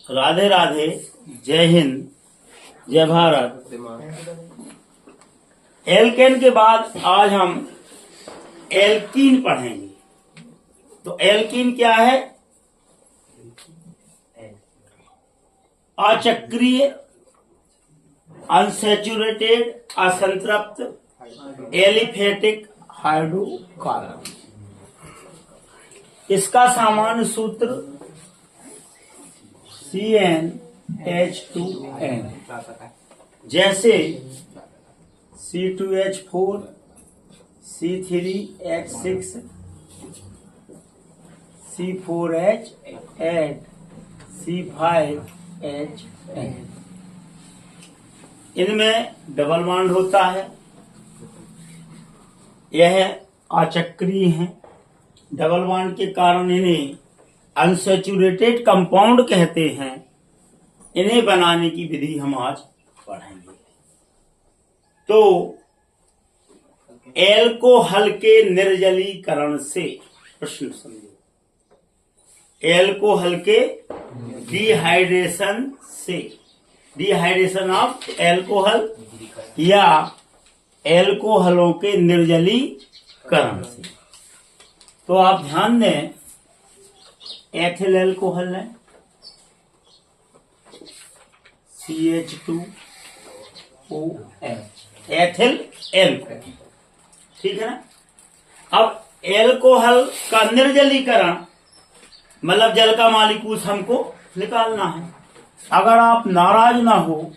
राधे राधे, जय हिंद, जय भारत। एल्केन के बाद आज हम एल्कीन पढ़ेंगे। तो एल्कीन क्या है? अचक्रीय, अनसैचुरेटेड, असंतृप्त, एलिफेटिक हाइड्रोकार्बन। इसका सामान्य सूत्र CnH2n, जैसे C2H4, C3H6, C4H8, C5H10। इनमें डबल बॉन्ड होता है। यह अचक्रीय है। डबल बॉन्ड के कारण इन्हें अनसैचुरेटेड कंपाउंड कहते हैं। इन्हें बनाने की विधि हम आज पढ़ेंगे। तो एल्कोहल के निर्जलीकरण से, प्रश्न समझो, एल्कोहल के डिहाइड्रेशन से, डिहाइड्रेशन ऑफ एल्कोहल या एल्कोहलों के निर्जलीकरण से। तो आप ध्यान दें, एथिल एल्कोहल है CH2OH, एथिल एल्कोहल, ठीक है ना। अब एल्कोहल का निर्जलीकरण मतलब जल का मॉलिक्यूल हमको निकालना है। अगर आप नाराज ना हो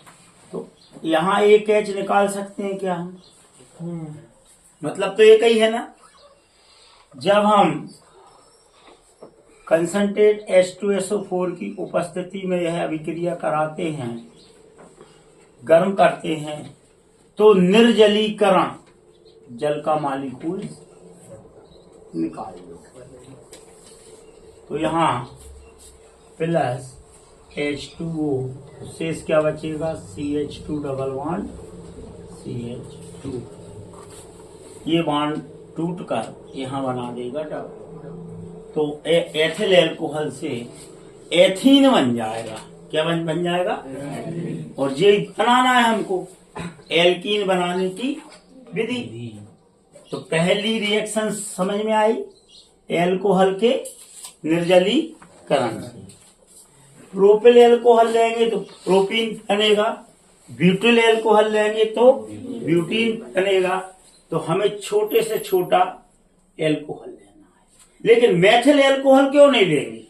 तो यहाँ एक H निकाल सकते हैं क्या हम? मतलब तो एक ही है ना। जब हम कंसंट्रेट H2SO4 की उपस्थिति में यह अभिक्रिया कराते हैं, गर्म करते हैं, तो निर्जलीकरण जल का मॉलिक्यूल निकाल लो। तो यहाँ प्लस H2O, शेष क्या बचेगा? CH2 double bond CH2। ये बॉन्ड टूट कर यहाँ बना देगा डबल। तो एथिल एल्कोहल से एथीन बन जाएगा। क्या बन जाएगा? और ये बनाना है हमको, एल्कीन बनाने की विधि। तो पहली रिएक्शन समझ में आई, एल्कोहल के निर्जलीकरण से। प्रोपिल एल्कोहल लेंगे तो प्रोपीन बनेगा, ब्यूटिल एल्कोहल लेंगे तो ब्यूटीन बनेगा। तो हमें छोटे से छोटा एल्कोहल लेना है। लेकिन मेथिल एल्कोहल क्यों नहीं लेंगे?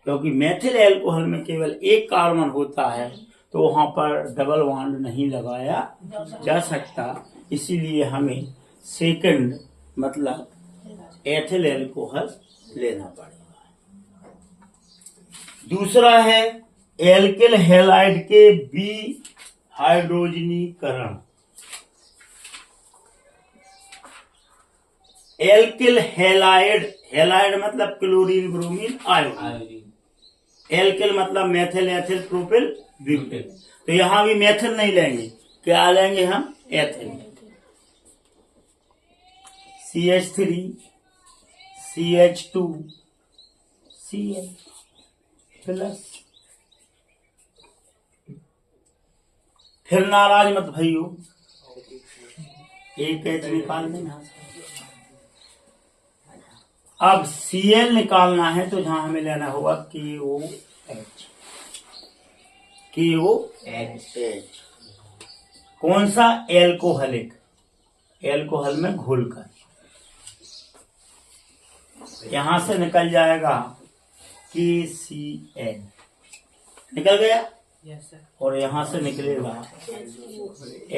क्योंकि मेथिल एल्कोहल में केवल एक कार्बन होता है, तो वहां पर डबल बॉन्ड नहीं लगाया जा सकता। इसीलिए हमें सेकंड मतलब एथिल एल्कोहल लेना पड़ेगा। दूसरा है एल्किल हैलाइड के बी हाइड्रोजनीकरण। एल्किल हैलाइड, हैलाइड मतलब क्लोरीन ब्रोमीन आयोडीन। एल्किल मतलब मेथिल, एथिल, प्रोपिल, ब्यूटिल। तो यहां भी मेथिल नहीं लेंगे, क्या लेंगे हम? Ethyl. CH3 CH2 Cl plus. फिर नाराज मत भइयो, एक H निकाल देना। अब Cl निकालना है तो जहां हमें लेना होगा KOH। KOH कौन सा? एल्कोहलिक, एल्कोहल में घुलकर। यहां से निकल जाएगा KCl, निकल गया। और यहां से निकलेगा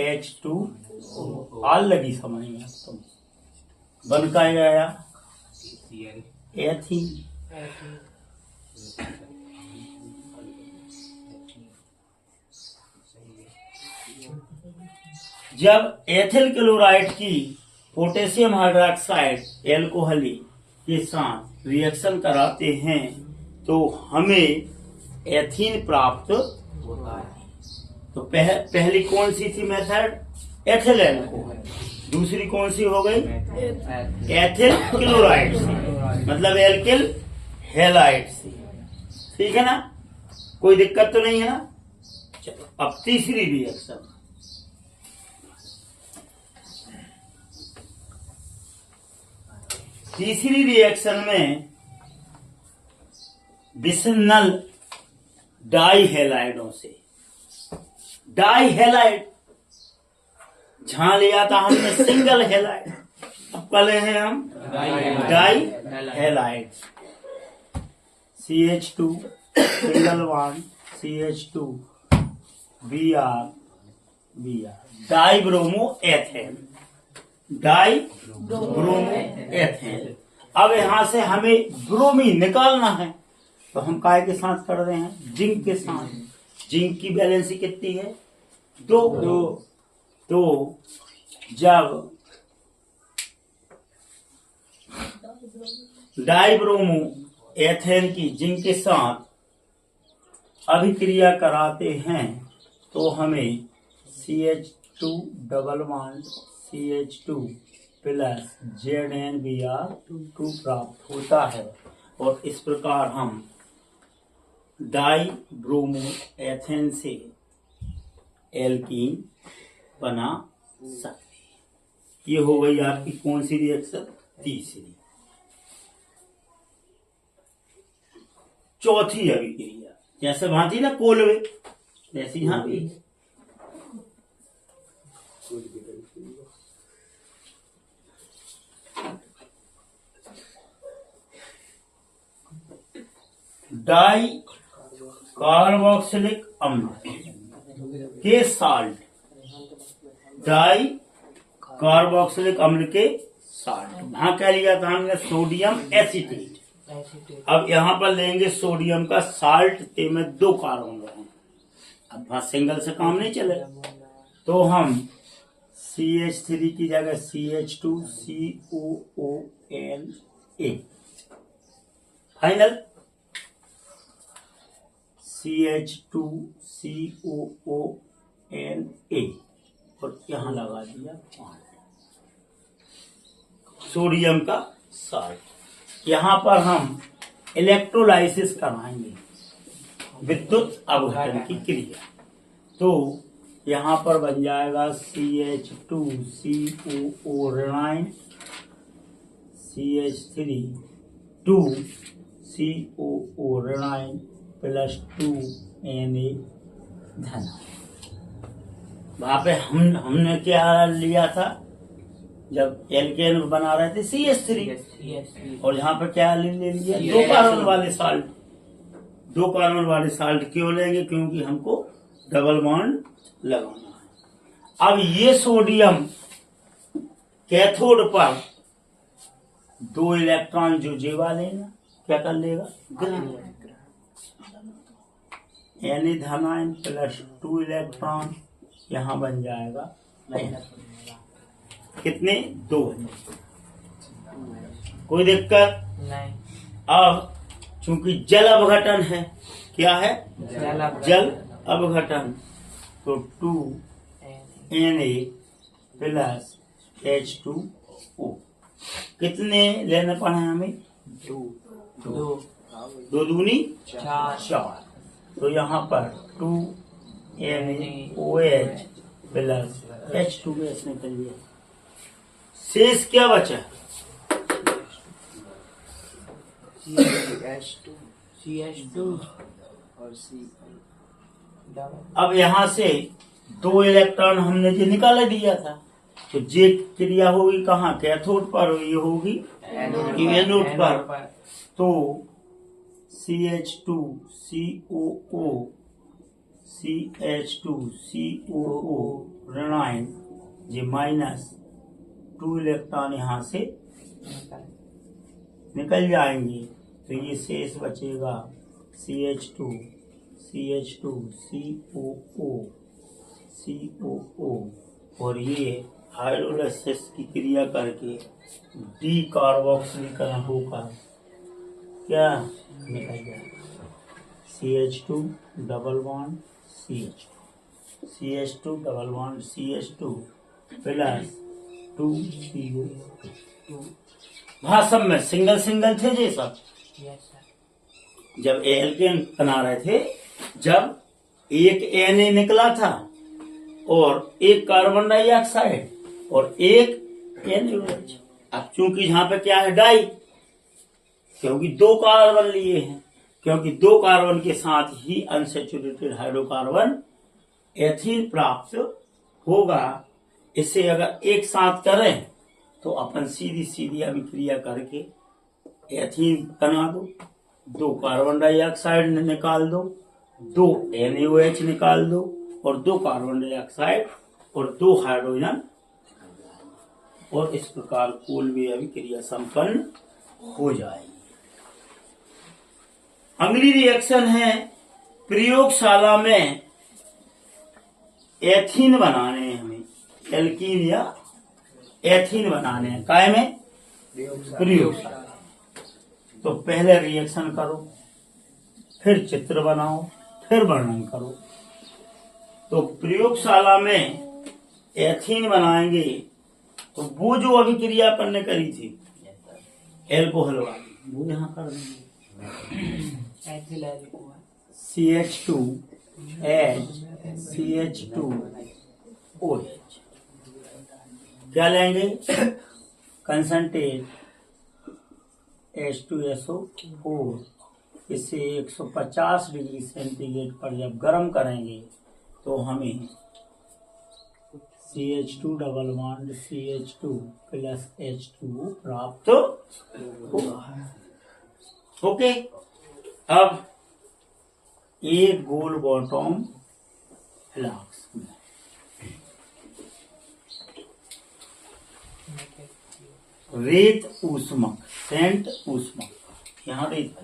H2O। आल लगी समझ में तुम? बन का गया एथीन। जब एथिल क्लोराइड की पोटेशियम हाइड्रोक्साइड एल्कोहली के साथ रिएक्शन कराते हैं तो हमें एथीन प्राप्त होता है। तो पहली कौन सी थी मेथड? Ethyl alcohol. दूसरी कौन सी हो गई? एथिल क्लोराइड से, मतलब एल्किल हैलाइड से। ठीक है ना, कोई दिक्कत तो नहीं है ना। चलो अब तीसरी रिएक्शन, तीसरी रिएक्शन में विसनल डाई हैलाइडों से, डाई हैलाइड जहां लिया था हमने सिंगल हैलाइड, अब पहले हैं हम dihalide, CH2 single bond CH2 Br dibromoethane, dibromoethane. अब यहां से हमें ब्रोमीन निकालना है, तो हम काय के साथ कर रहे हैं, जिंक के साथ। जिंक की वैलेंसी कितनी है, 2। तो जब डाइब्रोमो एथेन की जिंक के साथ अभिक्रिया कराते हैं तो हमें CH2 double bond CH2 plus ZnBr2 प्राप्त होता है, और इस प्रकार हम डाई ब्रोमो एथेन से एल्कीन बना सकते हैं। ये हो गई आपकी कौन सी रिएक्शन, तीसरी। चौथी अभिक्रिया, जैसे वहां थी ना कोलवे, जैसे यहां भी डाई कार्बोक्सिलिक अम्ल के साल्ट, डाई कार्बोक्सिलिक अम्ल के साल्ट, वहां क्या लिया था हमने, सोडियम एसीटेट। अब यहाँ पर लेंगे सोडियम का साल्ट, ते में 2 कार्बन रहे, अब वहां सिंगल से काम नहीं चलेगा, तो हम CH3 की जगह CH2COONA फाइनल, CH2COONA और यहाँ लगा दिया सोडियम का साल्ट। यहाँ पर हम इलेक्ट्रोलाइसिस कराएंगे, विद्युत अवघटन की क्रिया, तो यहाँ पर बन जाएगा CH2COO ऋणायन, CH3 2COO ऋणायन plus 2Na धन। वहां पे हमने क्या लिया था, जब एल्केन बना रहे थे CH3, और यहाँ पर क्या ले लिया, 2 कार्बन वाले साल्ट। 2 कार्बन वाले साल्ट क्यों लेंगे, क्योंकि हमको डबल बॉन्ड लगाना है। अब ये सोडियम कैथोड पर 2 इलेक्ट्रॉन जो जेवा लेना, क्या कर लेगा, ग्रहण। Na धनायन प्लस 2 इलेक्ट्रॉन, यहाँ बन जाएगा कितने, 2। कोई दिक्कत नहीं। अब चूंकि जल अपघटन है, क्या है, जल अपघटन, तो 2Na प्लस H2O कितने लेने पड़े हमें, 2 दूनी 4। तो यहाँ पर 2NaOH प्लस H2S निकल गया। शेष क्या बचा, CH2 और C। अब यहाँ से 2 इलेक्ट्रॉन हमने जो निकाल दिया था, तो जे क्रिया होगी कहाँ, कैथोड पर, ये होगी एनोड पर। तो CH2COO CH2COO ऋणायन जी माइनस 2 इलेक्ट्रॉन यहाँ से निकल जाएंगे, तो ये शेष बचेगा CH2COO और ये हाइड्रोलाइसिस की क्रिया करके डी कार्बोक्सिलीकरण होकर क्या निकल जाएगा, CH2 double bond CH2 double bond CH2 plus 2CO2। भाषम में सिंगल सिंगल थे ये सब, जब एल्केन बना रहे थे, जब एक Na निकला था और एक कार्बन डाइऑक्साइड और एक NaOH। अब चूंकि यहां पे क्या है, डाई, क्योंकि 2 कार्बन लिए हैं, क्योंकि 2 कार्बन के साथ ही अनसैचुरेटेड हाइड्रोकार्बन एथीन प्राप्त होगा। इसे अगर एक साथ करें तो अपन सीधी सीधी अभिक्रिया करके एथीन बना दो, 2 कार्बन डाइऑक्साइड निकाल दो, 2 NaOH निकाल दो और 2 कार्बन डाइऑक्साइड और 2 हाइड्रोजन, और इस प्रकार कोलवे अभिक्रिया संपन्न हो जाएगी। अगली रिएक्शन है, प्रयोगशाला में एथीन बनाने हैं हमें, एल्कीन या एथीन बनाने हैं, काय में, प्रयोगशाला। तो पहले रिएक्शन करो, फिर चित्र बनाओ, फिर वर्णन करो। तो प्रयोगशाला में एथीन बनाएंगे तो वो जो अभिक्रिया अपन ने करी थी एल्कोहल वाली, वो यहां कर देंगे। CH2H CH2OH क्या लेंगे, कंसंट्रेट H2SO4, इसे 150 डिग्री सेंटीग्रेड पर जब गर्म करेंगे तो हमें CH2 double bond CH2 plus H2 प्राप्त होगा। ओके, अब एक गोल बॉटम फ्लास्क में रेत ऊष्मक, सेंट ऊष्मक, यहाँ रेत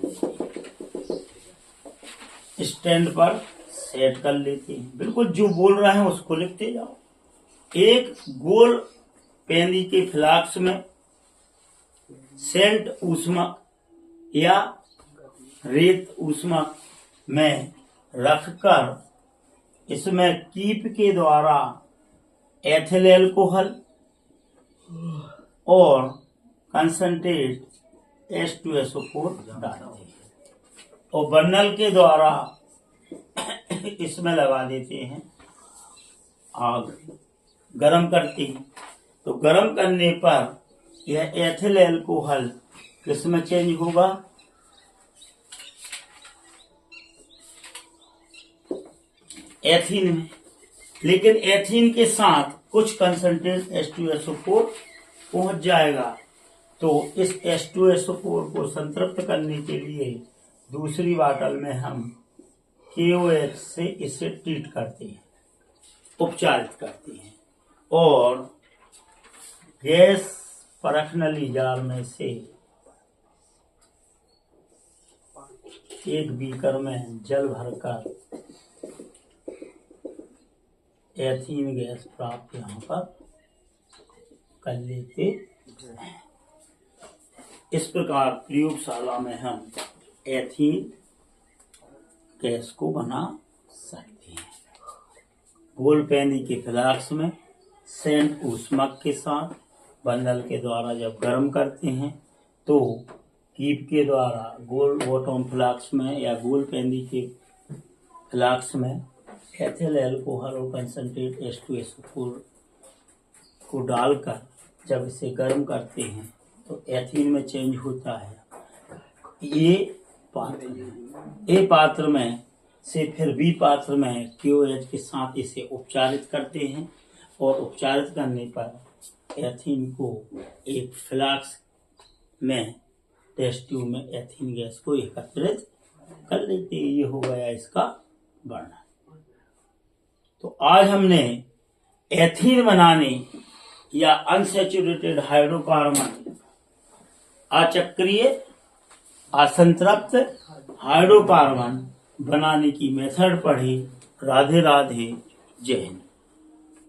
स्टैंड पर सेट कर लेते हैं। बिल्कुल जो बोल रहे हैं उसको लिखते जाओ। एक गोल पेंदी के फ्लास्क में सेंट ऊष्मक या रेत ऊष्मक में रखकर इसमें कीप के द्वारा एथिल एल्कोहल और कंसंट्रेट H2SO4 डालते हैं और बर्नल के द्वारा इसमें लगा देते हैं, आग गरम करते हैं। तो गरम करने पर यह एथिल एल्कोहल किसमें चेंज होगा, एथीन में। लेकिन एथीन के साथ कुछ कंसंट्रेट H2SO4 पहुंच जाएगा। तो इस H2SO4 को संतृप्त करने के लिए दूसरी बोतल में हम KOH से इसे ट्रीट करते हैं, उपचारित करते हैं और गैस परख नली जार में से एक बीकर में जल भरकर एथीन गैस प्राप्त यहाँ पर कर लेते हैं। इस प्रकार प्रयोगशाला में हम एथीन गैस को बना सकते हैं। गोल पेंदी के फ्लास्क में सेंट ऊष्मक के साथ बर्नल के द्वारा जब गर्म करते हैं तो कीप के द्वारा गोल बॉटम फ्लास्क में या गोल पेंदी के फ्लास्क में एथिल एल्कोहल और कंसंट्रेट H2SO4 को डालकर जब इसे गर्म करते हैं तो एथीन में चेंज होता है। ये पात्र है। ए पात्र में से फिर बी पात्र में KOH के साथ इसे उपचारित करते हैं और उपचारित करने पर एथीन को एक फ्लास्क में टेस्ट ट्यूब में एथीन गैस को एकत्रित कर लेते हैं। ये हो गया इसका वर्णन। तो आज हमने एथीन बनाने या अनसैचुरेटेड हाइड्रोकार्बन अचक्रीय असंतृप्त हाइड्रोकार्बन बनाने की मेथड पढ़ी। राधे राधे, जय हिंद।